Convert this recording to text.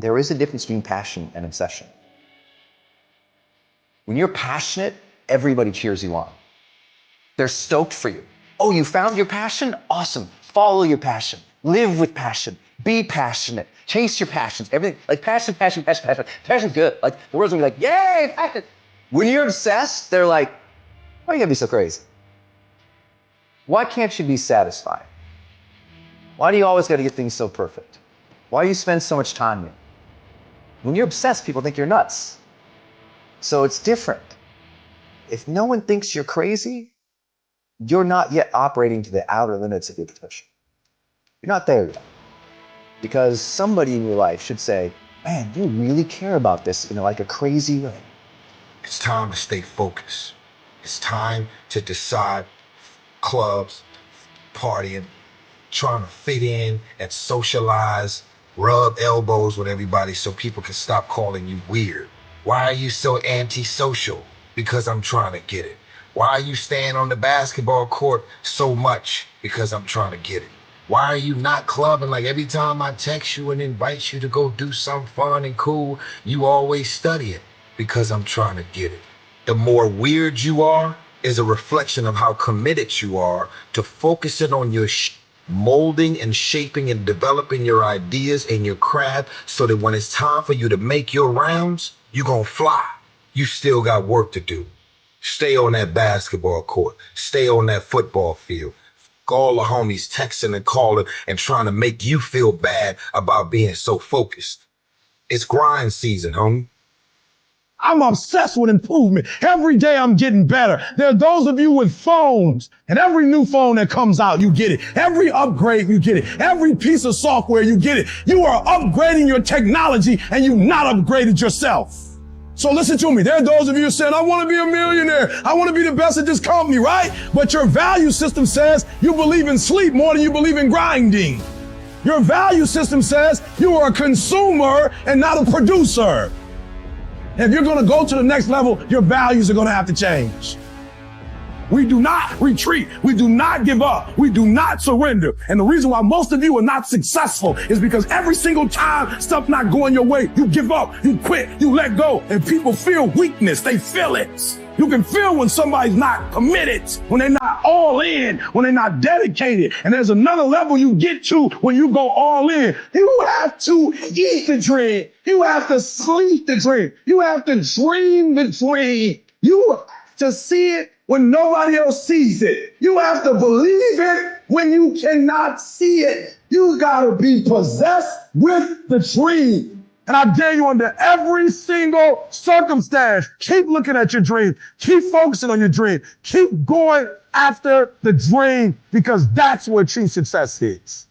There is a difference between passion and obsession. When you're passionate, everybody cheers you on. They're stoked for you. Oh, you found your passion? Awesome. Follow your passion. Live with passion. Be passionate. Chase your passions. Everything like passion, passion, passion, passion. Passion's good. Like the world's gonna be like, yay, passion. When you're obsessed, they're like, why are you gonna be so crazy? Why can't you be satisfied? Why do you always gotta get things so perfect? Why do you spend so much time in it? When you're obsessed, people think you're nuts. So it's different. If no one thinks you're crazy, you're not yet operating to the outer limits of your potential. You're not there yet. Because somebody in your life should say, man, you really care about this in like a crazy way. It's time to stay focused. It's time to decide clubs, partying, trying to fit in and socialize, rub elbows with everybody so people can stop calling you weird. Why are you so antisocial? Because I'm trying to get it. Why are you staying on the basketball court so much? Because I'm trying to get it. Why are you not clubbing? Like every time I text you and invite you to go do something fun and cool, you always study it. Because I'm trying to get it. The more weird you are is a reflection of how committed you are to focusing on your molding and shaping and developing your ideas and your craft so that when it's time for you to make your rounds, you're gonna fly. You still got work to do. Stay on that basketball court. Stay on that football field. All the homies texting and calling and trying to make you feel bad about being so focused. It's grind season, homie. I'm obsessed with improvement. Every day I'm getting better. There are those of you with phones, and every new phone that comes out, you get it. Every upgrade, you get it. Every piece of software, you get it. You are upgrading your technology, and you've not upgraded yourself. So listen to me. There are those of you saying, I want to be a millionaire. I want to be the best at this company, right? But your value system says you believe in sleep more than you believe in grinding. Your value system says you are a consumer and not a producer. If you're going to go to the next level, your values are going to have to change. We do not retreat. We do not give up. We do not surrender. And the reason why most of you are not successful is because every single time stuff not going your way, you give up, you quit, you let go, and people feel weakness. They feel it. You can feel when somebody's not committed, when they're not all in, when they're not dedicated. And there's another level you get to when you go all in. You have to eat the dream. You have to sleep the dream. You have to dream the dream. You have to see it when nobody else sees it. You have to believe it when you cannot see it. You gotta be possessed with the dream. And I dare you under every single circumstance, keep looking at your dream. Keep focusing on your dream. Keep going after the dream because that's where true success is.